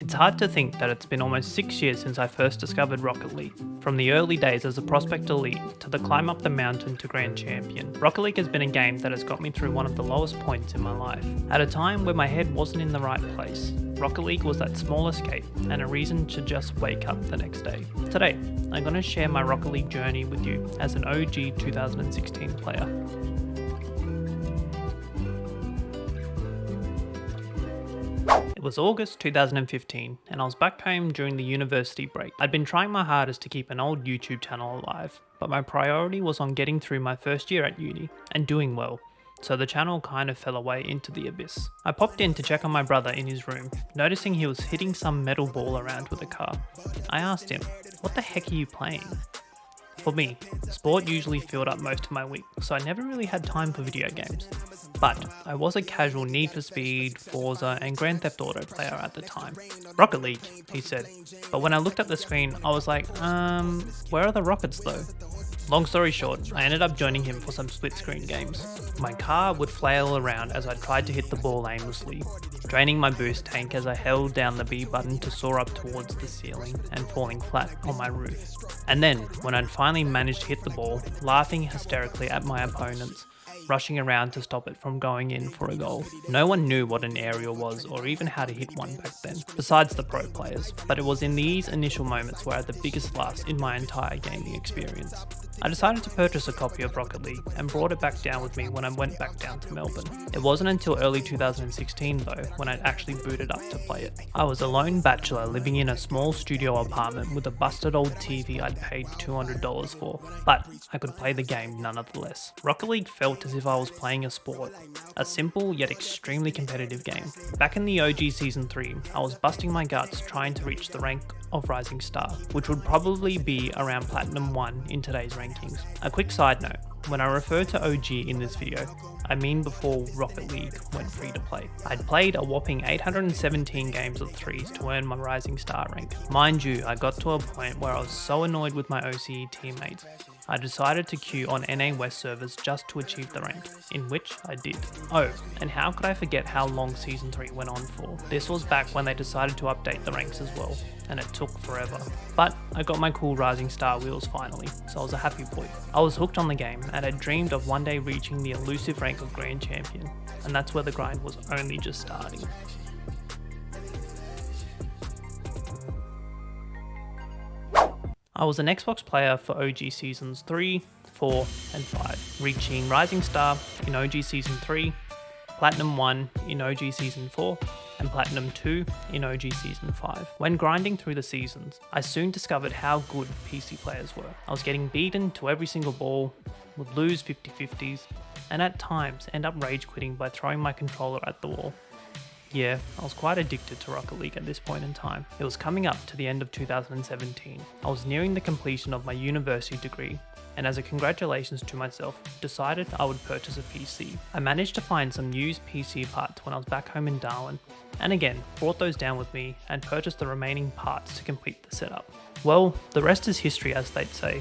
It's hard to think that it's been almost 6 years since I first discovered Rocket League. From the early days as a Prospect Elite to the climb up the mountain to Grand Champion, Rocket League has been a game that has got me through one of the lowest points in my life. At a time where my head wasn't in the right place, Rocket League was that small escape and a reason to just wake up the next day. Today, I'm going to share my Rocket League journey with you as an OG 2016 player. It was August 2015 and I was back home during the university break. I'd been trying my hardest to keep an old YouTube channel alive, but my priority was on getting through my first year at uni and doing well, so the channel kind of fell away into the abyss. I popped in to check on my brother in his room, noticing he was hitting some metal ball around with a car. I asked him, "What the heck are you playing?" For me, sport usually filled up most of my week, so I never really had time for video games. But I was a casual Need for Speed, Forza and Grand Theft Auto player at the time. "Rocket League," he said. But when I looked at the screen, I was like, where are the rockets though? Long story short, I ended up joining him for some split screen games. My car would flail around as I tried to hit the ball aimlessly, draining my boost tank as I held down the B button to soar up towards the ceiling and falling flat on my roof. And then, when I'd finally managed to hit the ball, laughing hysterically at my opponents, rushing around to stop it from going in for a goal. No one knew what an aerial was or even how to hit one back then, besides the pro players, but it was in these initial moments where I had the biggest laughs in my entire gaming experience. I decided to purchase a copy of Rocket League and brought it back down with me when I went back down to Melbourne. It wasn't until early 2016 though when I'd actually booted up to play it. I was a lone bachelor living in a small studio apartment with a busted old TV I'd paid $200 for, but I could play the game nonetheless. Rocket League felt as if I was playing a sport, a simple yet extremely competitive game. Back in the OG Season 3, I was busting my guts trying to reach the rank of Rising Star, which would probably be around Platinum 1 in today's rankings. A quick side note, when I refer to OG in this video, I mean before Rocket League went free to play. I'd played a whopping 817 games of 3s to earn my Rising Star rank. Mind you, I got to a point where I was so annoyed with my OCE teammates, I decided to queue on NA West servers just to achieve the rank, in which I did. Oh, and how could I forget how long Season 3 went on for? This was back when they decided to update the ranks as well, and it took forever. But I got my cool Rising Star wheels finally, so I was a happy boy. I was hooked on the game and had dreamed of one day reaching the elusive rank of Grand Champion, and that's where the grind was only just starting. I was an Xbox player for OG Seasons 3, 4 and 5, reaching Rising Star in OG Season 3, Platinum 1 in OG Season 4, and Platinum 2 in OG Season 5. When grinding through the seasons, I soon discovered how good PC players were. I was getting beaten to every single ball, would lose 50-50s, and at times end up rage quitting by throwing my controller at the wall. Yeah, I was quite addicted to Rocket League at this point in time. It was coming up to the end of 2017. I was nearing the completion of my university degree, and as a congratulations to myself, decided I would purchase a PC. I managed to find some used PC parts when I was back home in Darwin, and again, brought those down with me and purchased the remaining parts to complete the setup. Well, the rest is history as they'd say,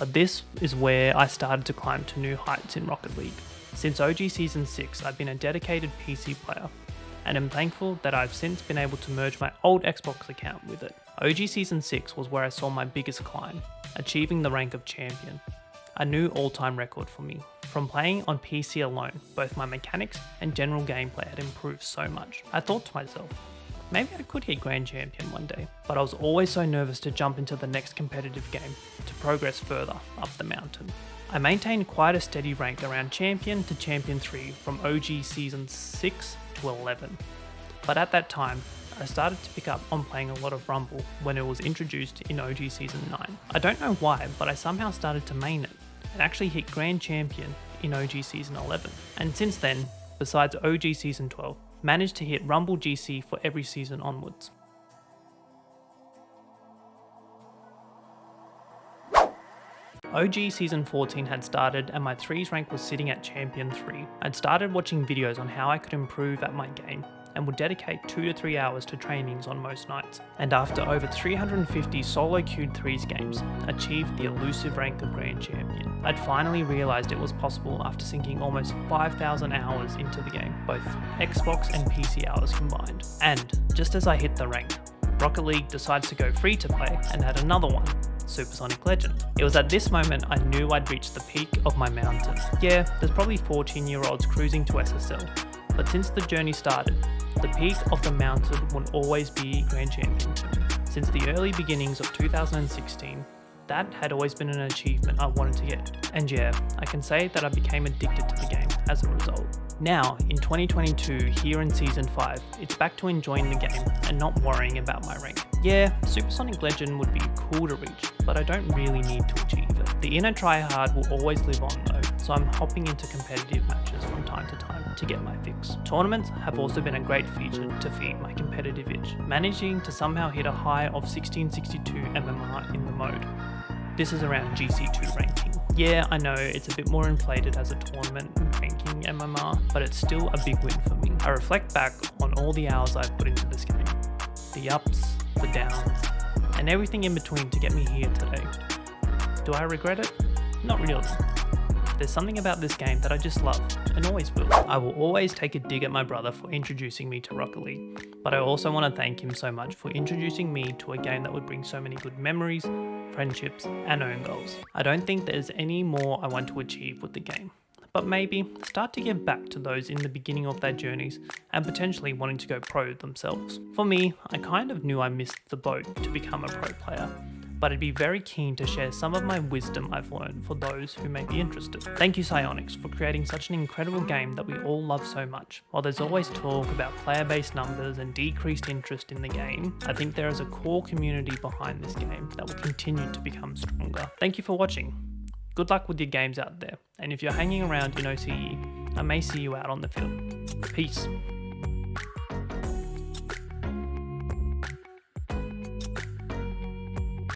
but this is where I started to climb to new heights in Rocket League. Since OG Season 6, I've been a dedicated PC player, and am thankful that I've since been able to merge my old Xbox account with it. OG Season 6 was where I saw my biggest climb, achieving the rank of champion, a new all-time record for me. From playing on PC alone, both my mechanics and general gameplay had improved so much. I thought to myself, maybe I could hit Grand Champion one day, but I was always so nervous to jump into the next competitive game to progress further up the mountain. I maintained quite a steady rank around Champion to Champion 3 from OG Season 6 to 11, but at that time, I started to pick up on playing a lot of Rumble when it was introduced in OG Season 9. I don't know why, but I somehow started to main it and actually hit Grand Champion in OG Season 11. And since then, besides OG Season 12, managed to hit Rumble GC for every season onwards. OG Season 14 had started and my 3's rank was sitting at Champion 3. I'd started watching videos on how I could improve at my game and would dedicate 2 to 3 hours to trainings on most nights, and after over 350 solo queued 3's games, achieved the elusive rank of Grand Champion. I'd finally realised it was possible after sinking almost 5,000 hours into the game, both Xbox and PC hours combined. And just as I hit the rank, Rocket League decides to go free to play and add another one, Supersonic Legend. It was at this moment I knew I'd reached the peak of my mountain. Yeah, there's probably 14-year-olds cruising to SSL, but since the journey started, the peak of the mountain will always be Grand Champion to me. Since the early beginnings of 2016, that had always been an achievement I wanted to get. And yeah, I can say that I became addicted to the game as a result. Now, in 2022, here in Season 5, it's back to enjoying the game and not worrying about my rank. Yeah, Supersonic Legend would be cool to reach, but I don't really need to achieve it. The inner tryhard will always live on though, so I'm hopping into competitive matches from time to time to get my fix. Tournaments have also been a great feature to feed my competitive itch, managing to somehow hit a high of 1662 MMR in the mode. This is around GC2 ranking. Yeah, I know it's a bit more inflated as a tournament ranking MMR, but it's still a big win for me. I reflect back on all the hours I've put into this game, the ups, the downs, and everything in between to get me here today. Do I regret it? Not really. There's something about this game that I just love, and always will. I will always take a dig at my brother for introducing me to Rocket League, but I also want to thank him so much for introducing me to a game that would bring so many good memories, friendships, and own goals. I don't think there's any more I want to achieve with the game, but maybe start to give back to those in the beginning of their journeys and potentially wanting to go pro themselves. For me, I kind of knew I missed the boat to become a pro player, but I'd be very keen to share some of my wisdom I've learned for those who may be interested. Thank you Psyonix for creating such an incredible game that we all love so much. While there's always talk about player-based numbers and decreased interest in the game, I think there is a core community behind this game that will continue to become stronger. Thank you for watching. Good luck with your games out there, and if you're hanging around in OCE, I may see you out on the field. Peace.